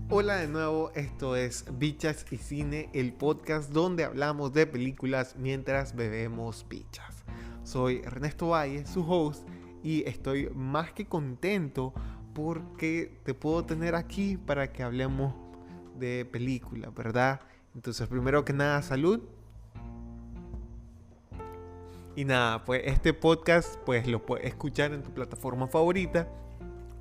Hola de nuevo, esto es Bichas y Cine, el podcast donde hablamos de películas mientras bebemos bichas. Soy Ernesto Valle, su host, y estoy más que contento porque te puedo tener aquí para que hablemos de películas, ¿verdad? Entonces, primero que nada, salud. Y nada, pues este podcast pues lo puedes escuchar en tu plataforma favorita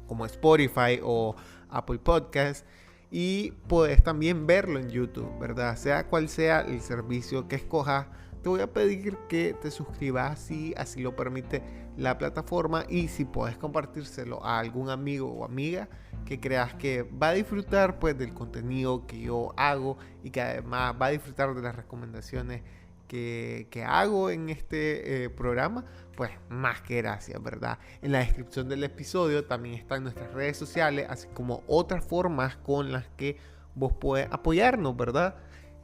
como Spotify o Apple Podcast, y puedes también verlo en YouTube, ¿verdad? Sea cual sea el servicio que escojas, te voy a pedir que te suscribas si así lo permite la plataforma, y si puedes compartírselo a algún amigo o amiga que creas que va a disfrutar pues del contenido que yo hago y que además va a disfrutar de las recomendaciones que hago en este programa, pues más que gracias, ¿verdad? En la descripción del episodio también están nuestras redes sociales, así como otras formas con las que vos podés apoyarnos, ¿verdad?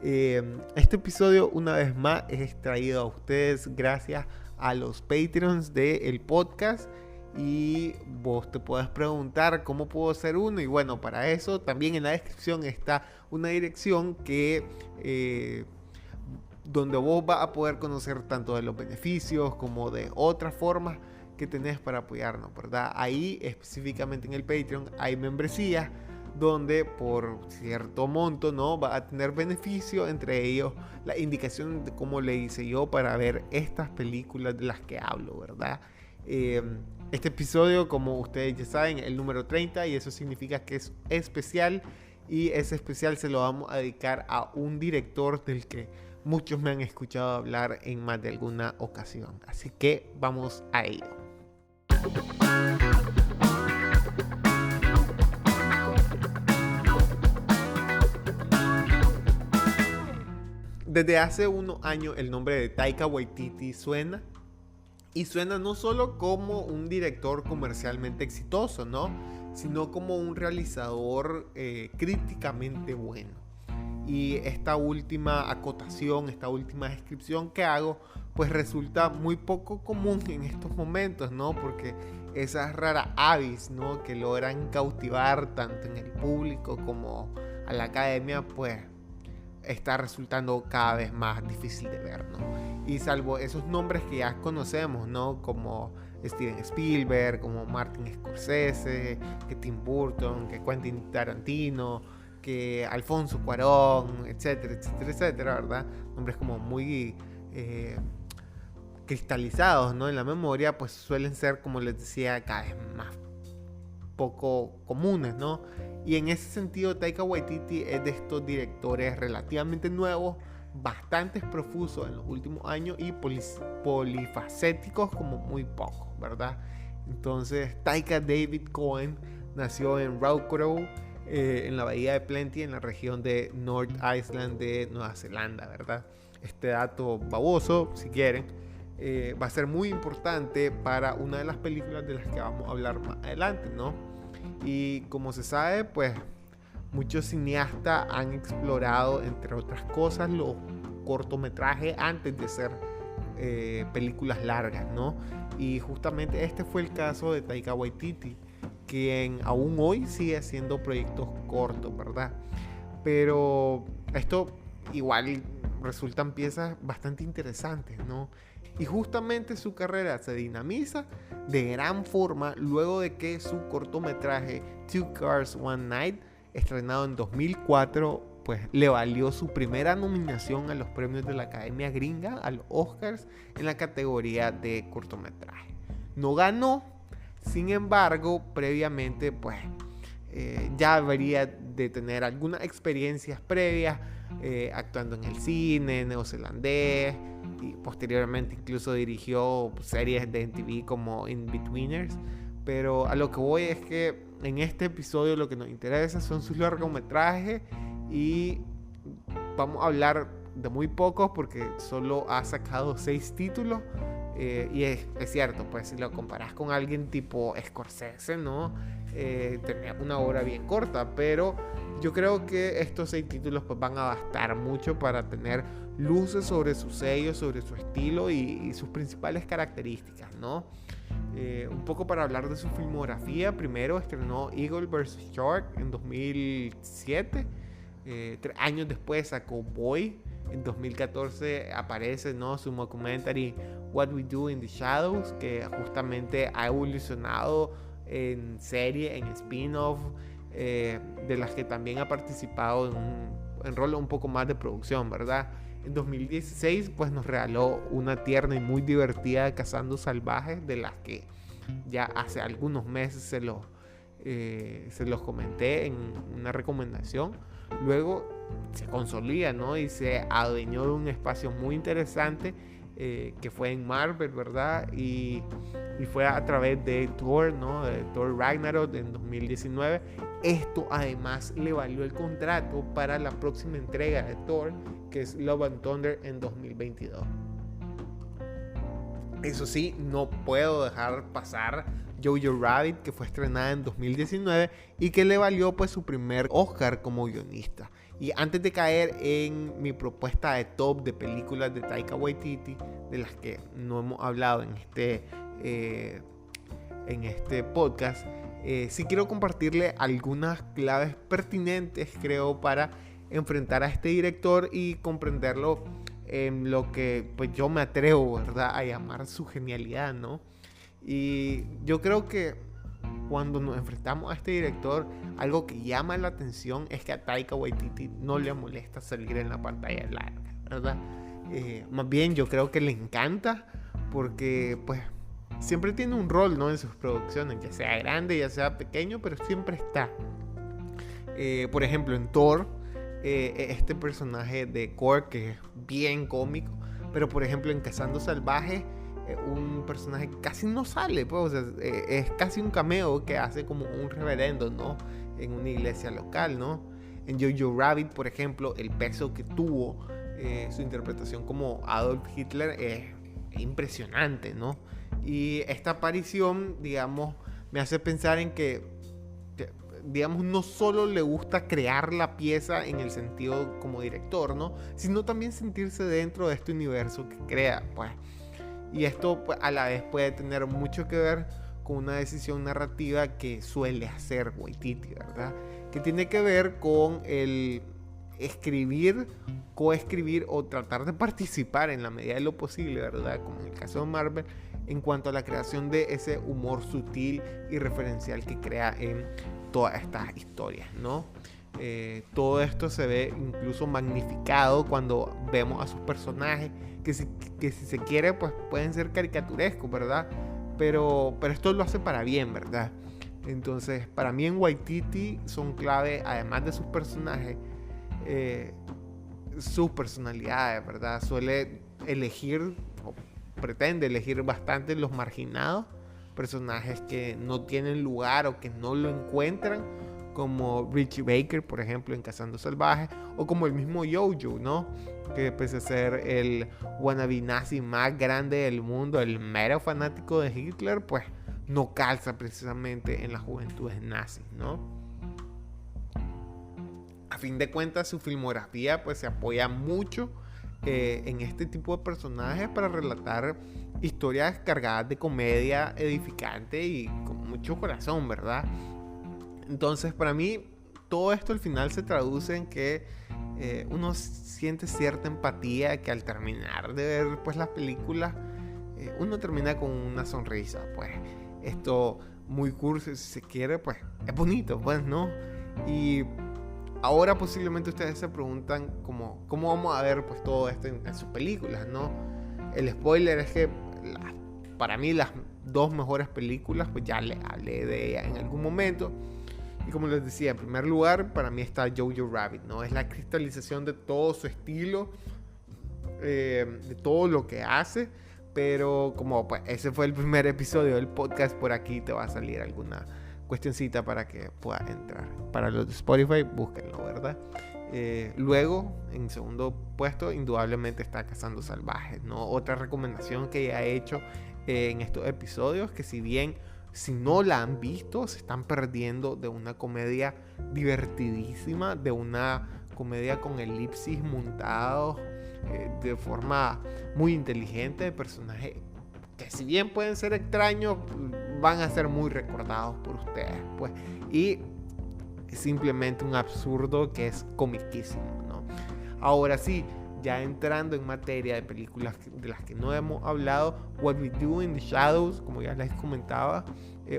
Este episodio una vez más es traído a ustedes gracias a los Patreons del podcast. Y vos te puedes preguntar cómo puedo ser uno. Y bueno, para eso también en la descripción está una dirección donde vos vas a poder conocer tanto de los beneficios como de otras formas que tenés para apoyarnos, ¿verdad? Ahí específicamente en el Patreon hay membresías donde por cierto monto, ¿no?, va a tener beneficio, entre ellos la indicación de cómo le hice yo para ver estas películas de las que hablo, ¿verdad? Este episodio, como ustedes ya saben, es el número 30 y eso significa que es especial, y ese especial se lo vamos a dedicar a un director del que muchos me han escuchado hablar en más de alguna ocasión. Así que vamos a ello. Desde hace unos años el nombre de Taika Waititi suena. Y suena no solo como un director comercialmente exitoso, ¿no?, sino como un realizador críticamente bueno. Y esta última acotación, esta última descripción que hago, pues resulta muy poco común en estos momentos, ¿no? Porque esas raras avis, ¿no?, que logran cautivar tanto en el público como a la academia, pues está resultando cada vez más difícil de ver, ¿no? Y salvo esos nombres que ya conocemos, ¿no?, como Steven Spielberg, como Martin Scorsese, que Tim Burton, que Quentin Tarantino, que Alfonso Cuarón, etcétera, etcétera, etcétera, ¿verdad? Nombres como muy cristalizados, ¿no?, en la memoria, pues suelen ser, como les decía, cada vez más poco comunes, ¿no? Y en ese sentido, Taika Waititi es de estos directores relativamente nuevos, bastante profusos en los últimos años y polifacéticos como muy pocos, ¿verdad? Entonces, Taika David Cohen nació en Roughborough, en la bahía de Plenty, en la región de North Island de Nueva Zelanda, ¿verdad? Este dato baboso, si quieren, va a ser muy importante para una de las películas de las que vamos a hablar más adelante, ¿no? Y como se sabe, pues muchos cineastas han explorado, entre otras cosas, los cortometrajes antes de ser películas largas, ¿no? Y justamente este fue el caso de Taika Waititi, quien aún hoy sigue haciendo proyectos cortos, ¿verdad? Pero esto igual resultan piezas bastante interesantes, ¿no? Y justamente su carrera se dinamiza de gran forma luego de que su cortometraje Two Cars One Night, estrenado en 2004, pues le valió su primera nominación a los premios de la Academia Gringa, a los Oscars, en la categoría de cortometraje. No ganó, sin embargo, previamente pues ya debería de tener algunas experiencias previas actuando en el cine neozelandés, y posteriormente incluso dirigió series de MTV como In-Betweeners. Pero a lo que voy es que en este episodio lo que nos interesa son sus largometrajes, y vamos a hablar de muy pocos porque solo ha sacado 6 títulos. Y es cierto, pues si lo comparas con alguien tipo Scorsese, ¿no? Tenía una obra bien corta, pero yo creo que estos 6 títulos pues van a bastar mucho para tener luces sobre su sello, sobre su estilo y sus principales características, ¿no? Un poco para hablar de su filmografía, primero estrenó Eagle vs. Shark en 2007. 3 años después sacó Boy. En 2014 aparece, ¿no?, su documentary What We Do in the Shadows, que justamente ha evolucionado en serie, en spin-off, de las que también ha participado en rol un poco más de producción, ¿verdad? En 2016 pues nos regaló una tierna y muy divertida Cazando Salvajes, de las que ya hace algunos meses se los comenté en una recomendación. Luego se consolida, ¿no?, y se adueñó de un espacio muy interesante, que fue en Marvel, ¿verdad? Y fue a través de Thor, ¿no?, de Thor Ragnarok en 2019. Esto además le valió el contrato para la próxima entrega de Thor, que es Love and Thunder en 2022. Eso sí, no puedo dejar pasar Jojo Rabbit, que fue estrenada en 2019 y que le valió pues su primer Oscar como guionista. Y antes de caer en mi propuesta de top de películas de Taika Waititi, de las que no hemos hablado en este podcast, sí quiero compartirle algunas claves pertinentes, creo, para enfrentar a este director y comprenderlo en lo que pues yo me atrevo, ¿verdad?, a llamar su genialidad, ¿no? Y yo creo que cuando nos enfrentamos a este director, algo que llama la atención es que a Taika Waititi no le molesta salir en la pantalla larga, ¿verdad? Más bien yo creo que le encanta, porque pues siempre tiene un rol, ¿no?, en sus producciones, ya sea grande, ya sea pequeño, pero siempre está. Por ejemplo, en Thor, este personaje de Korg, que es bien cómico, pero por ejemplo en Cazando Salvajes, un personaje que casi no sale, pues, o sea, es casi un cameo que hace como un reverendo, ¿no?, en una iglesia local, ¿no? En Jojo Rabbit, por ejemplo, el peso que tuvo su interpretación como Adolf Hitler es impresionante, ¿no? Y esta aparición, digamos, me hace pensar en que, digamos, no solo le gusta crear la pieza en el sentido como director, ¿no?, sino también sentirse dentro de este universo que crea, pues. Y esto pues, a la vez puede tener mucho que ver con una decisión narrativa que suele hacer Waititi, ¿verdad? Que tiene que ver con el escribir, coescribir o tratar de participar en la medida de lo posible, ¿verdad?, como en el caso de Marvel, en cuanto a la creación de ese humor sutil y referencial que crea en todas estas historias, ¿no? Todo esto se ve incluso magnificado cuando vemos a sus personajes que si se quiere pues pueden ser caricaturescos, ¿verdad? Pero esto lo hace para bien, ¿verdad? Entonces para mí en Waititi son clave, además de sus personajes, sus personalidades, ¿verdad? Suele elegir o pretende elegir bastante los marginados, personajes que no tienen lugar o que no lo encuentran, como Richie Baker, por ejemplo, en Cazando Salvajes, o como el mismo Jojo, ¿no?, que pese a ser el wannabe nazi más grande del mundo, el mero fanático de Hitler, pues no calza precisamente en las juventudes nazis, ¿no? A fin de cuentas, su filmografía pues se apoya mucho en este tipo de personajes para relatar historias cargadas de comedia edificante y con mucho corazón, ¿verdad? Entonces, para mí, todo esto al final se traduce en que uno siente cierta empatía, que al terminar de ver pues las películas, uno termina con una sonrisa. Pues esto muy cursi, si se quiere, pues es bonito, pues, ¿no? Y ahora posiblemente ustedes se preguntan cómo vamos a ver pues todo esto en sus películas, ¿no? El spoiler es que para mí las dos mejores películas, pues ya le hablé de ellas en algún momento. Y como les decía, en primer lugar, para mí está Jojo Rabbit, ¿no? Es la cristalización de todo su estilo, de todo lo que hace. Pero como pues ese fue el primer episodio del podcast, por aquí te va a salir alguna cuestioncita para que puedas entrar. Para los de Spotify, búsquenlo, ¿verdad? Luego, en segundo puesto, indudablemente está Cazando Salvajes, ¿no? Otra recomendación que ya he hecho en estos episodios, que si no la han visto, se están perdiendo de una comedia divertidísima, de una comedia con elipsis montados de forma muy inteligente, de personajes que si bien pueden ser extraños, van a ser muy recordados por ustedes, pues. Y es simplemente un absurdo que es comiquísimo, ¿no? Ahora sí, ya entrando en materia de películas de las que no hemos hablado, What We Do in the Shadows, como ya les comentaba,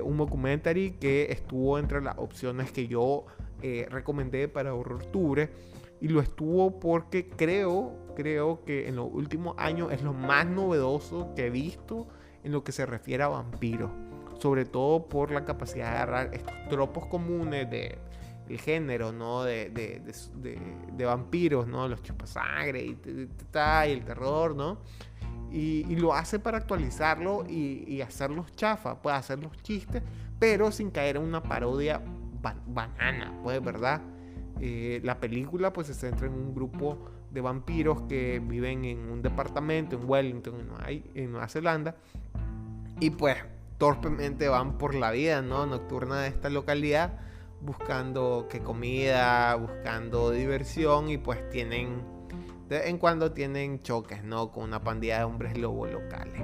un documentary que estuvo entre las opciones que yo recomendé para octubre, y lo estuvo porque creo que en los últimos años es lo más novedoso que he visto en lo que se refiere a vampiros, sobre todo por la capacidad de agarrar estos tropos comunes de el género, ¿no? de vampiros, ¿no? Los chupasangre y el terror, ¿no? Y lo hace para actualizarlo y hacerlos chafa, puede hacer los chistes, pero sin caer en una parodia banana, pues, ¿verdad? La película pues se centra en un grupo de vampiros que viven en un departamento en Wellington, en Nueva Zelanda, y pues torpemente van por la vida, ¿no? Nocturna de esta localidad, buscando comida, buscando diversión, y pues de vez en cuando tienen choques, ¿no? Con una pandilla de hombres lobo locales,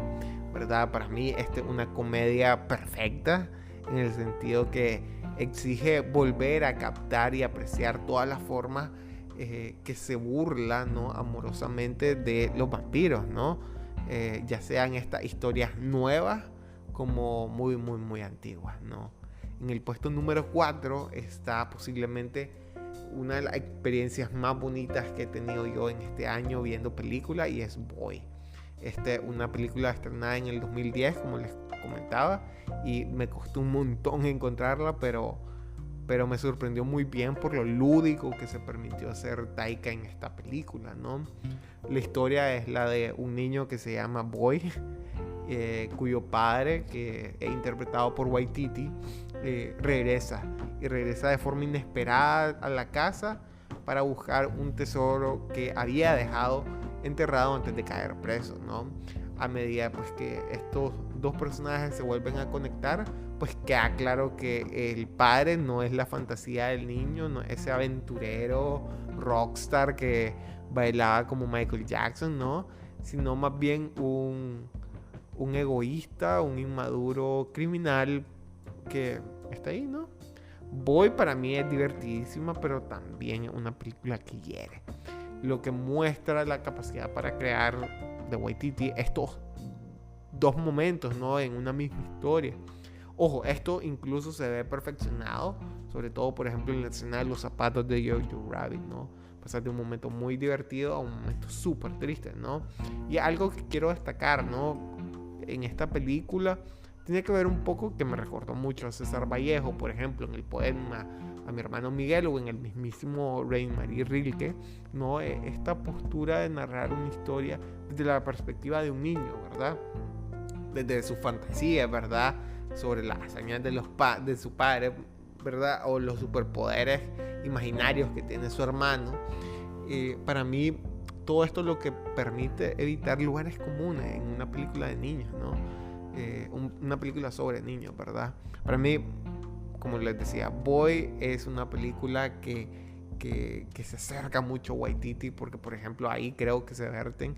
¿verdad? Para mí esta es una comedia perfecta, en el sentido que exige volver a captar y apreciar todas las formas que se burlan, ¿no? Amorosamente de los vampiros, ¿no? Ya sean estas historias nuevas como muy, muy, muy antiguas, ¿no? En el puesto número 4 está posiblemente una de las experiencias más bonitas que he tenido yo en este año viendo películas, y es Boy. Una película estrenada en el 2010, como les comentaba, y me costó un montón encontrarla, pero me sorprendió muy bien por lo lúdico que se permitió hacer Taika en esta película, ¿no? La historia es la de un niño que se llama Boy, cuyo padre, que es interpretado por Waititi, regresa de forma inesperada a la casa para buscar un tesoro que había dejado enterrado antes de caer preso, ¿no? A medida pues que estos dos personajes se vuelven a conectar, pues queda claro que el padre no es la fantasía del niño, no es ese aventurero rockstar que bailaba como Michael Jackson, ¿no? Sino más bien un egoísta, un inmaduro criminal que está ahí, ¿no? Boy para mí es divertidísima, pero también es una película que hiere, lo que muestra la capacidad para crear de Waititi estos dos momentos, ¿no? En una misma historia. Ojo, esto incluso se ve perfeccionado, sobre todo, por ejemplo, en la escena de los zapatos de Jojo Rabbit, ¿no? Pasar de un momento muy divertido a un momento súper triste, ¿no? Y algo que quiero destacar, ¿no? En esta película tiene que ver un poco, que me recordó mucho a César Vallejo, por ejemplo, en el poema A mi hermano Miguel, o en el mismísimo Reine-Marie Rilke, ¿no? Esta postura de narrar una historia desde la perspectiva de un niño, ¿verdad? Desde su fantasía, ¿verdad? Sobre las hazañas de su padre, ¿verdad? O los superpoderes imaginarios que tiene su hermano. Para mí, todo esto es lo que permite evitar lugares comunes en una película de niños, ¿no? Una película sobre niños, ¿verdad? Para mí, como les decía, Boy es una película que se acerca mucho a Waititi, porque, por ejemplo, ahí creo que se verten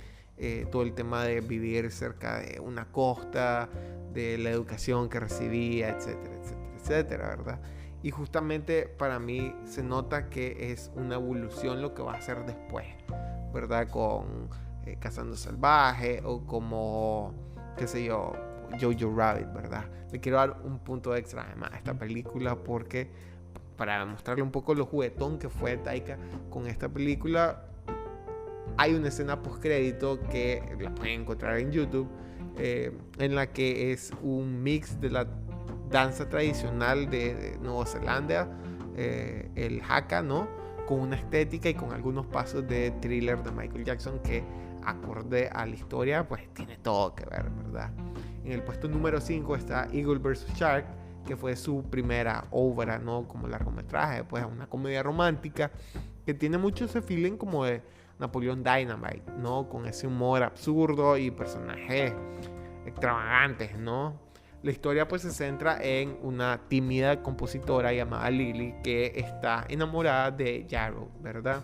todo el tema de vivir cerca de una costa, de la educación que recibía, etcétera, etcétera, etcétera, ¿verdad? Y justamente para mí se nota que es una evolución lo que va a hacer después, ¿verdad? Con Cazando Salvaje, o como, qué sé yo, Jojo Rabbit, ¿verdad? Le quiero dar un punto extra además a esta película, porque para mostrarle un poco lo juguetón que fue Taika con esta película, hay una escena postcrédito que la pueden encontrar en YouTube, en la que es un mix de la danza tradicional de Nueva Zelanda, el haka, ¿no? Con una estética y con algunos pasos de Thriller de Michael Jackson que, acorde a la historia, pues tiene todo que ver, ¿verdad? En el puesto número 5 está Eagle vs. Shark, que fue su primera obra, ¿no? Como largometraje, pues una comedia romántica que tiene mucho ese feeling como de Napoleon Dynamite, ¿no? Con ese humor absurdo y personajes extravagantes, ¿no? La historia pues se centra en una tímida compositora llamada Lily, que está enamorada de Yarrow, ¿verdad?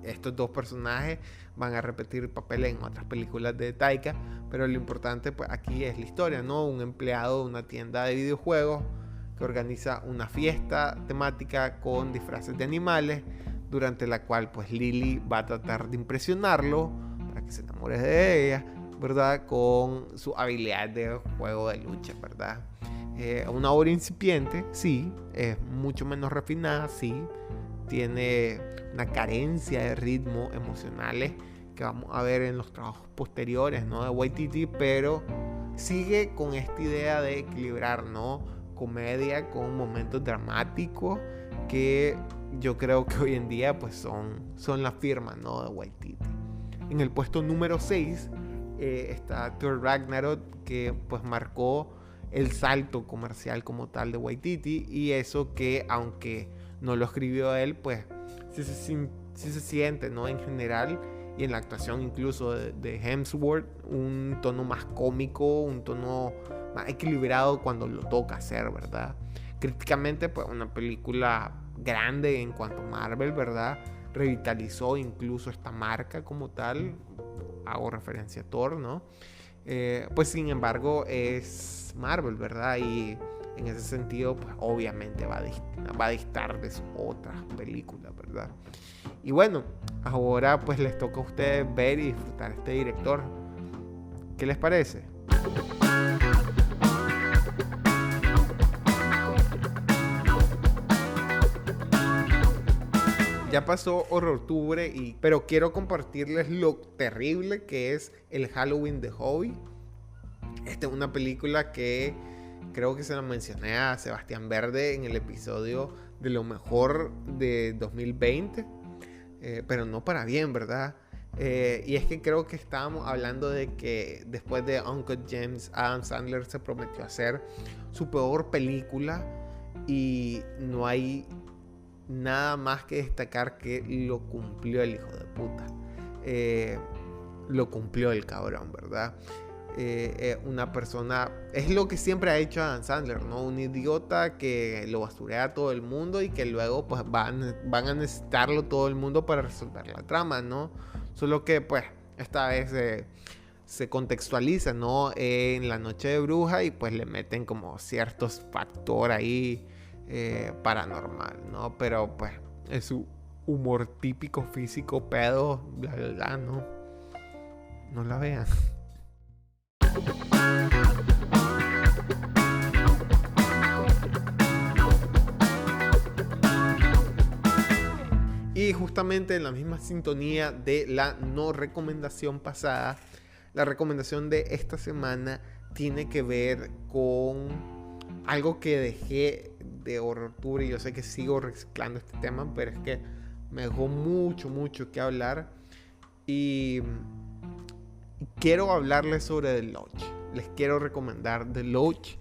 estos dos personajes van a repetir papeles en otras películas de Taika, pero lo importante pues aquí es la historia, ¿no? Un empleado de una tienda de videojuegos que organiza una fiesta temática con disfraces de animales, durante la cual pues Lily va a tratar de impresionarlo para que se enamore de ella, ¿verdad? Con su habilidad de juego de lucha, ¿verdad? Una obra incipiente, sí, es mucho menos refinada, sí, tiene una carencia de ritmo emocionales que vamos a ver en los trabajos posteriores, ¿no? De Waititi, pero sigue con esta idea de equilibrar, ¿no? Comedia con momentos dramáticos que yo creo que hoy en día pues son la firma, ¿no? De Waititi. En el puesto número 6 está Thor Ragnarok, que pues marcó el salto comercial como tal de Waititi, y eso que aunque no lo escribió él, pues sí se siente, ¿no? En general, y en la actuación incluso de Hemsworth, un tono más cómico, un tono más equilibrado cuando lo toca hacer, ¿verdad? Críticamente, pues una película grande en cuanto a Marvel, ¿verdad? Revitalizó incluso esta marca como tal, hago referencia a Thor, ¿no? Pues sin embargo es Marvel, ¿verdad? Y en ese sentido, pues obviamente va a distar de sus otras películas, ¿verdad? Y bueno, ahora pues les toca a ustedes ver y disfrutar este director. ¿Qué les parece? Ya pasó Horrortubre, pero quiero compartirles lo terrible que es el Halloween de Hobby. Esta es una película que creo que se la mencioné a Sebastián Verde en el episodio de lo mejor de 2020, pero no para bien, ¿verdad? Y es que creo que estábamos hablando de que después de Uncut Gems, Adam Sandler se prometió hacer su peor película y no hay nada más que destacar que lo cumplió el hijo de puta. Lo cumplió el cabrón, ¿verdad? Una persona, es lo que siempre ha hecho Adam Sandler, ¿no? Un idiota que lo basurea a todo el mundo y que luego pues van a necesitarlo todo el mundo para resolver la trama, ¿no? Solo que pues esta vez se contextualiza, ¿no? En La Noche de Bruja, y pues le meten como ciertos factores ahí paranormal, ¿no? Pero pues es su humor típico físico, pedo, bla, bla, bla, ¿no? No la vean. Y justamente en la misma sintonía de la no recomendación pasada, la recomendación de esta semana tiene que ver con algo que dejé de Horrortubre. Yo sé que sigo reciclando este tema, pero es que me dejó mucho que hablar. Y quiero hablarles sobre The Lodge. Les quiero recomendar The Lodge,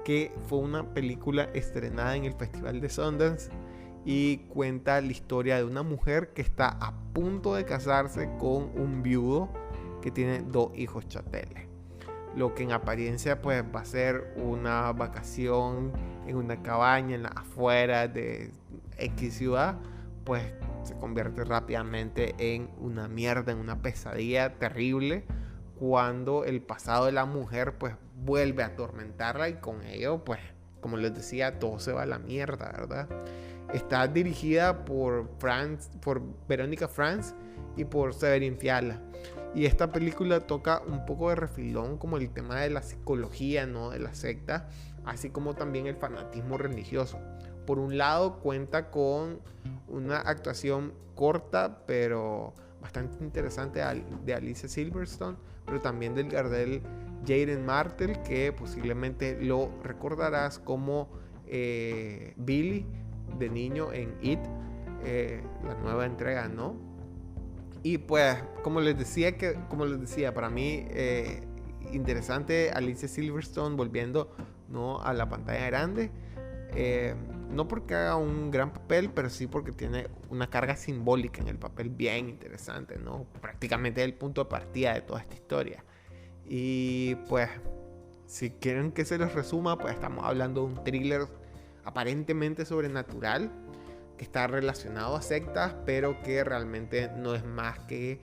que fue una película estrenada en el Festival de Sundance y cuenta la historia de una mujer que está a punto de casarse con un viudo que tiene 2 hijos chateles. Lo que en apariencia pues va a ser una vacación en una cabaña en las afueras de X ciudad, pues se convierte rápidamente en una mierda, en una pesadilla terrible, cuando el pasado de la mujer pues vuelve a atormentarla, y con ello pues, como les decía, todo se va a la mierda, ¿verdad? Está dirigida por Verónica Franz y por Severin Fiala. Y esta película toca un poco de refilón como el tema de la psicología, ¿no? De la secta, así como también el fanatismo religioso. Por un lado cuenta con una actuación corta pero bastante interesante de Alicia Silverstone, pero también del Gardel Jaden Martell, que posiblemente lo recordarás como Billy de niño en It, la nueva entrega, ¿no? Y pues, como les decía, para mí interesante Alicia Silverstone volviendo, ¿no? A la pantalla grande. No porque haga un gran papel, pero sí porque tiene una carga simbólica en el papel bien interesante, ¿no? Prácticamente es el punto de partida de toda esta historia. Y pues, si quieren que se les resuma, pues estamos hablando de un thriller aparentemente sobrenatural, que está relacionado a sectas, pero que realmente no es más que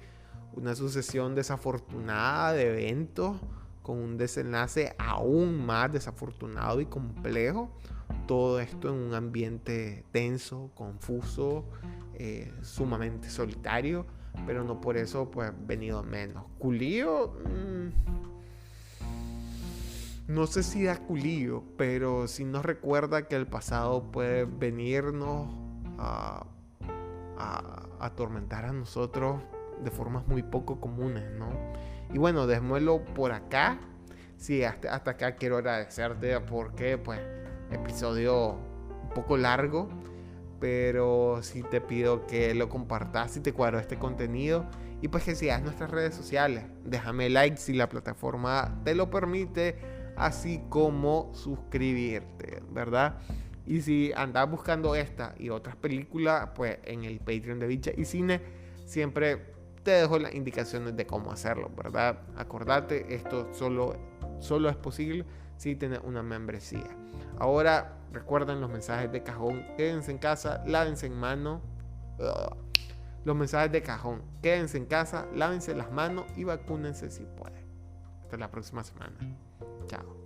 una sucesión desafortunada de eventos con un desenlace aún más desafortunado y complejo. Todo esto en un ambiente tenso, confuso, sumamente solitario, pero no por eso pues venido menos. Culillo, no sé si da culillo, pero sí nos recuerda que el pasado puede venirnos a atormentar a nosotros de formas muy poco comunes, ¿no? Y bueno, dejémoslo por acá. Sí, hasta acá quiero agradecerte porque pues episodio un poco largo, pero sí te pido que lo compartas si te cuadró este contenido y pues que sigas nuestras redes sociales. Déjame like si la plataforma te lo permite, así como suscribirte, ¿verdad? Y si andas buscando esta y otras películas, pues en el Patreon de Bicha y Cine siempre te dejo las indicaciones de cómo hacerlo, ¿verdad? Acordate, esto solo es posible si tienes una membresía. Ahora, recuerden los mensajes de cajón: quédense en casa, lávense en mano. Los mensajes de cajón: quédense en casa, lávense las manos y vacúnense si pueden. Hasta la próxima semana. Chao.